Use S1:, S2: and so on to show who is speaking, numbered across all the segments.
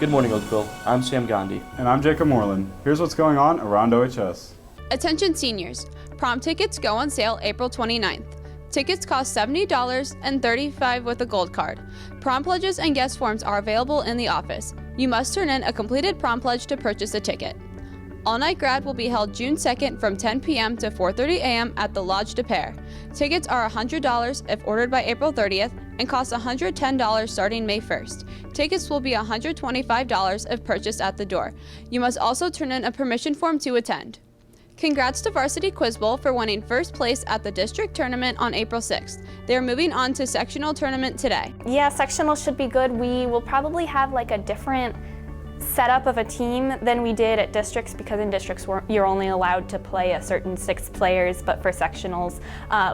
S1: Good morning, Oakville. I'm Sam Gandhi.
S2: And I'm Jacob Moreland. Here's what's going on around OHS.
S3: Attention seniors, prom tickets go on sale April 29th. Tickets cost $70 and $35 with a gold card. Prom pledges and guest forms are available in the office. You must turn in a completed prom pledge to purchase a ticket. All Night Grad will be held June 2nd from 10 p.m. to 4:30 a.m. at the Lodge de Pere. Tickets are $100 if ordered by April 30th and cost $110 starting May 1st. Tickets will be $125 if purchased at the door. You must also turn in a permission form to attend. Congrats to Varsity Quiz Bowl for winning first place at the district tournament on April 6th. They are moving on to sectional tournament today.
S4: Yeah, sectional should be good. We will probably have like a different setup of a team than we did at districts, because in districts you're only allowed to play a certain 6 players, but for sectionals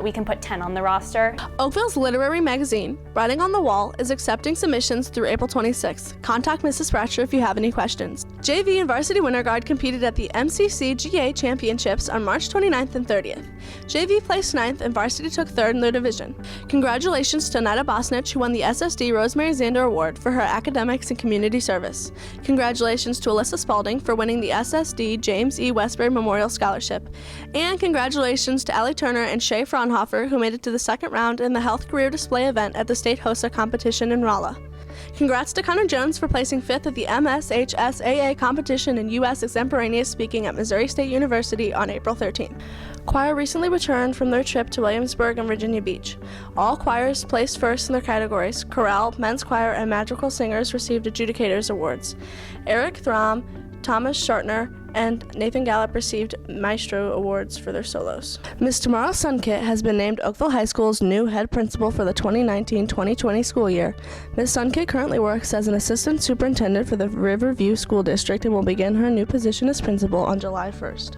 S4: we can put 10 on the roster.
S5: Oakville's literary magazine, Writing on the Wall, is accepting submissions through April 26th. Contact Mrs. Fratcher if you have any questions. JV and Varsity Winter Guard competed at the MCC GA Championships on March 29th and 30th. JV placed 9th and Varsity took 3rd in their division. Congratulations to Nada Bosnich, who won the SSD Rosemary Zander Award for her academics and community service. Congratulations to Alyssa Spalding for winning the SSD James E. Westbury Memorial Scholarship. And congratulations to Allie Turner and Shay Fraunhofer, who made it to the second round in the Health Career Display event at the State HOSA competition in Rolla. Congrats to Connor Jones for placing 5th at the MSHSAA competition in U.S. extemporaneous speaking at Missouri State University on April 13th. Choir recently returned from their trip to Williamsburg and Virginia Beach. All choirs placed first in their categories. Chorale, Men's Choir, and Magical Singers received Adjudicators Awards. Eric Throm, Thomas Shartner, and Nathan Gallup received Maestro Awards for their solos. Ms. Tamara Sunkit has been named Oakville High School's new head principal for the 2019-2020 school year. Ms. Sunkit currently works as an assistant superintendent for the Riverview School District and will begin her new position as principal on July 1st.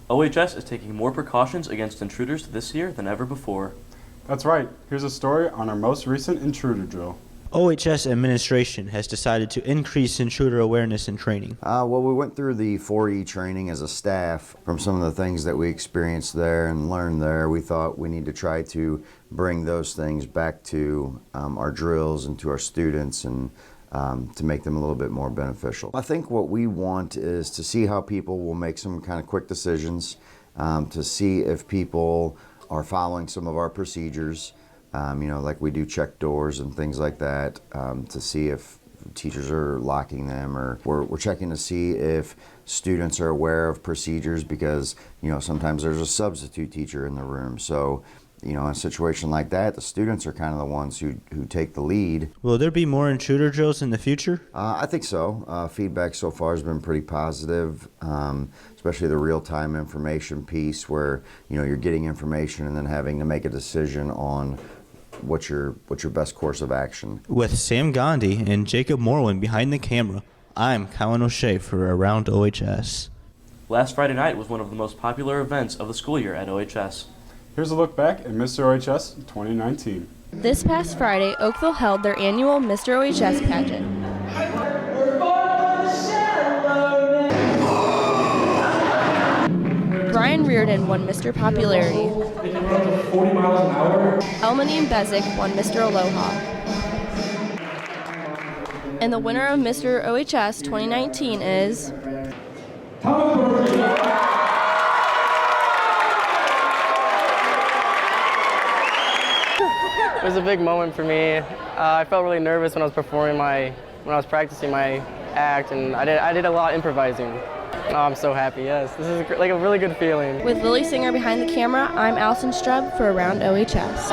S1: OHS is taking more precautions against intruders this year than ever before.
S2: That's right. Here's a story on our most recent intruder drill.
S6: OHS administration has decided to increase intruder awareness and training.
S7: Well, we went through the 4E training as a staff. From some of the things that we experienced there and learned there, we thought we need to try to bring those things back to our drills and to our students, and to make them a little bit more beneficial. I think what we want is to see how people will make some kind of quick decisions, to see if people are following some of our procedures. Like we do check doors and things like that, to see if teachers are locking them, or we're checking to see if students are aware of procedures, because sometimes there's a substitute teacher in the room. So in a situation like that, the students are kind of the ones who take the lead.
S6: Will there be more intruder drills in the future?
S7: I think so. Feedback so far has been pretty positive, especially the real-time information piece, where you're getting information and then having to make a decision on what's your best course of action.
S6: With Sam Gandhi and Jacob Moreland behind the camera, I'm Colin O'Shea for Around OHS.
S1: Last Friday night was one of the most popular events of the school year at OHS.
S2: Here's a look back at Mr. OHS 2019.
S8: This past Friday, Oakville held their annual Mr. OHS pageant. Brian Reardon won Mr. Popularity.
S9: 40 miles an hour.
S8: Elmanine Bezic won Mr. Aloha. And the winner of Mr. OHS 2019 is...
S10: It was a big moment for me. I felt really nervous when I was practicing my act, and I did a lot of improvising. Oh, I'm so happy, yes. This is like a really good feeling.
S8: With Lily Singer behind the camera, I'm Allison Strub for Around OHS.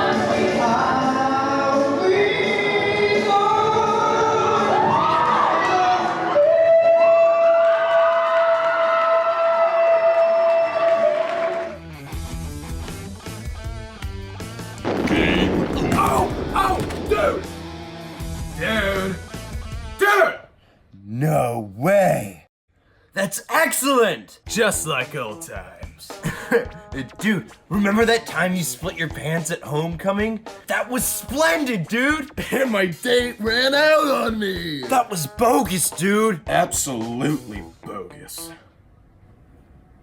S11: Dude! No way! That's excellent! Just like old times. Dude, remember that time you split your pants at homecoming? That was splendid, dude! And my date ran out on me! That was bogus, dude! Absolutely bogus.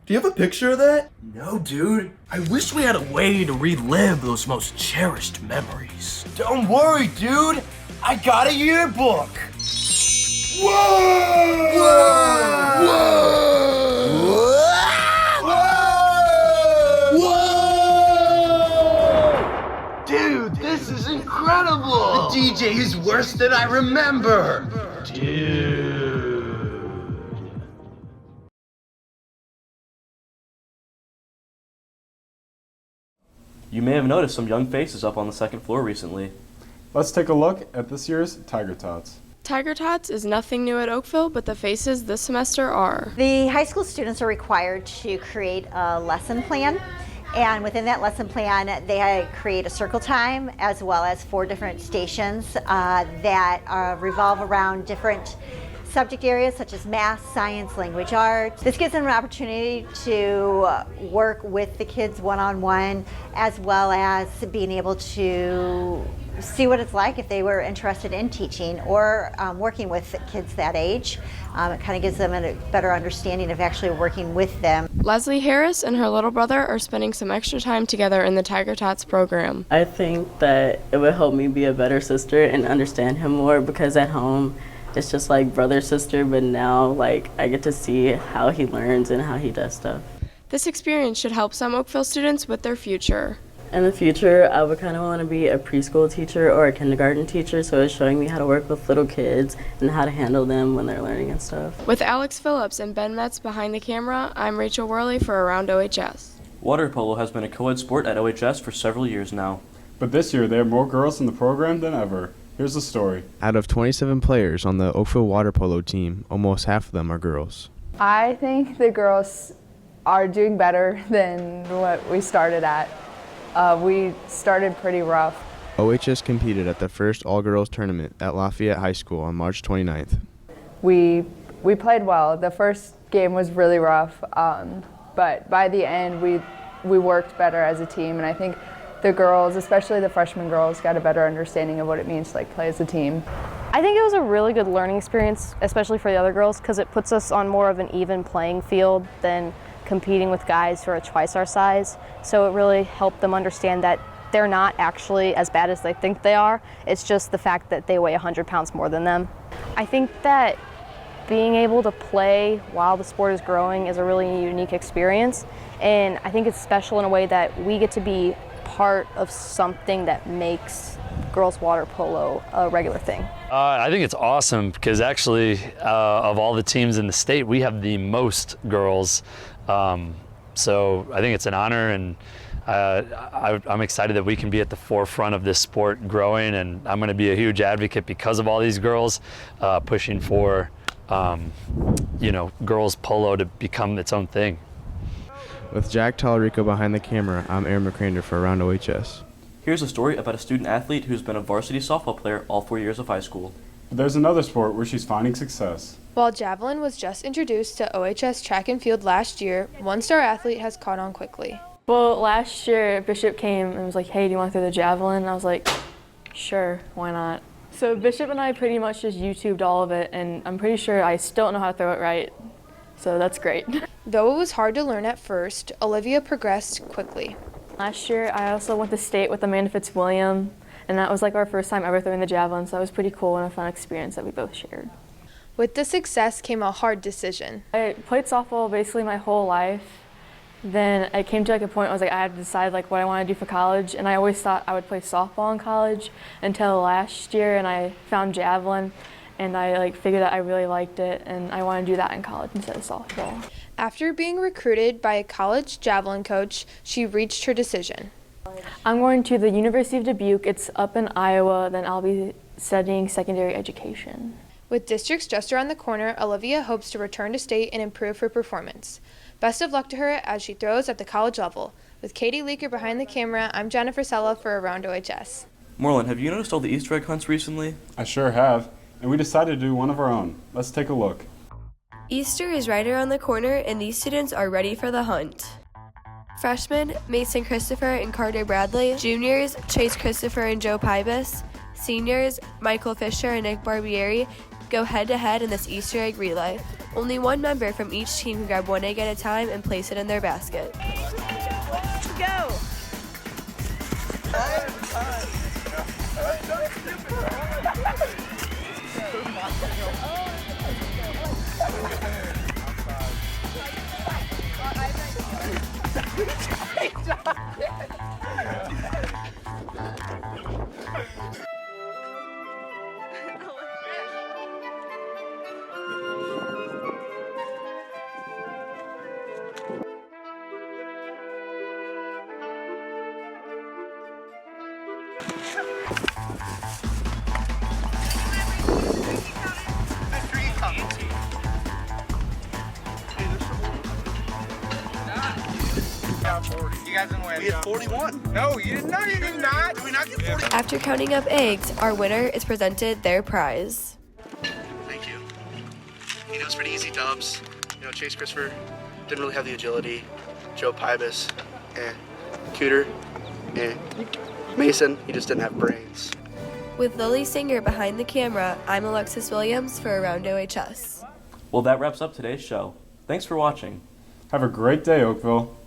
S11: Do you have a picture of that? No, dude. I wish we had a way to relive those most cherished memories. Don't worry, dude! I got a yearbook! Dude, this is incredible! The DJ is worse than I remember!
S1: You may have noticed some young faces up on the second floor recently.
S2: Let's take a look at this year's Tiger Tots.
S5: Tiger Tots is nothing new at Oakville, but the faces this semester are.
S12: The high school students are required to create a lesson plan, and within that lesson plan they create a circle time as well as 4 different stations that revolve around different subject areas such as math, science, language, arts. This gives them an opportunity to work with the kids one-on-one, as well as being able to see what it's like if they were interested in teaching or working with kids that age. It kind of gives them a better understanding of actually working with them.
S5: Leslie Harris and her little brother are spending some extra time together in the Tiger Tots program.
S13: I think that it would help me be a better sister and understand him more, because at home it's just like brother, sister, but now like I get to see how he learns and how he does stuff.
S5: This experience should help some Oakville students with their future.
S13: In the future, I would kind of want to be a preschool teacher or a kindergarten teacher, so it's showing me how to work with little kids and how to handle them when they're learning and stuff.
S5: With Alex Phillips and Ben Metz behind the camera, I'm Rachel Worley for Around OHS.
S1: Water polo has been a co-ed sport at OHS for several years now.
S2: But this year, there are more girls in the program than ever. Here's the story.
S14: Out of 27 players on the Oakville water polo team, almost half of them are girls.
S15: I think the girls are doing better than what we started at. We started pretty rough.
S14: OHS competed at the first all-girls tournament at Lafayette High School on March 29th.
S15: We played well. The first game was really rough, but by the end we worked better as a team, and I think the girls, especially the freshman girls, got a better understanding of what it means to play as a team.
S8: I think it was a really good learning experience, especially for the other girls, because it puts us on more of an even playing field than competing with guys who are twice our size. So it really helped them understand that they're not actually as bad as they think they are. It's just the fact that they weigh 100 pounds more than them. I think that being able to play while the sport is growing is a really unique experience, and I think it's special in a way that we get to be part of something that makes girls water polo a regular thing.
S16: I think it's awesome because actually of all the teams in the state, we have the most girls. So I think it's an honor, and I'm excited that we can be at the forefront of this sport growing, and I'm going to be a huge advocate because of all these girls pushing for girls polo to become its own thing.
S14: With Jack Tallarico behind the camera, I'm Aaron McCrander for Around OHS.
S1: Here's a story about a student athlete who's been a varsity softball player all 4 years of high school.
S2: But there's another sport where she's finding success.
S3: While javelin was just introduced to OHS track and field last year, one-star athlete has caught on quickly.
S17: Well, last year Bishop came and was like, hey, do you want to throw the javelin? And I was like, sure, why not? So Bishop and I pretty much just YouTubed all of it, and I'm pretty sure I still don't know how to throw it right. So that's great.
S3: Though it was hard to learn at first, Olivia progressed quickly.
S17: Last year, I also went to state with Amanda Fitzwilliam, and that was like our first time ever throwing the javelin, so that was pretty cool and a fun experience that we both shared.
S3: With the success came a hard decision.
S17: I played softball basically my whole life. Then I came to a point where I was like, I had to decide what I want to do for college, and I always thought I would play softball in college until last year, and I found javelin. And I figured that I really liked it, and I want to do that in college instead of softball.
S3: After being recruited by a college javelin coach, she reached her decision.
S17: I'm going to the University of Dubuque. It's up in Iowa. Then I'll be studying secondary education.
S3: With districts just around the corner, Olivia hopes to return to state and improve her performance. Best of luck to her as she throws at the college level. With Katie Leaker behind the camera, I'm Jennifer Sella for Around OHS.
S1: Moreland, have you noticed all the Easter egg hunts recently?
S2: I sure have. And we decided to do one of our own. Let's take a look.
S18: Easter is right around the corner, and these students are ready for the hunt. Freshmen, Mason Christopher and Carter Bradley. Juniors, Chase Christopher and Joe Pybus. Seniors, Michael Fisher and Nick Barbieri, go head-to-head in this Easter egg relay. Only one member from each team can grab one egg at a time and place it in their basket.
S19: Let's go!
S20: guys didn't win. We had 41. No, you did not. You did not. Did we not get 40?
S18: After counting up eggs, our winner is presented their prize.
S21: Thank you. It was pretty easy, Dubs. Chase Christopher didn't really have the agility. Joe Pybus, Cooter, Mason, he just didn't have brains.
S18: With Lily Singer behind the camera, I'm Alexis Williams for Around OHS.
S1: Well, that wraps up today's show. Thanks for watching.
S2: Have a great day, Oakville.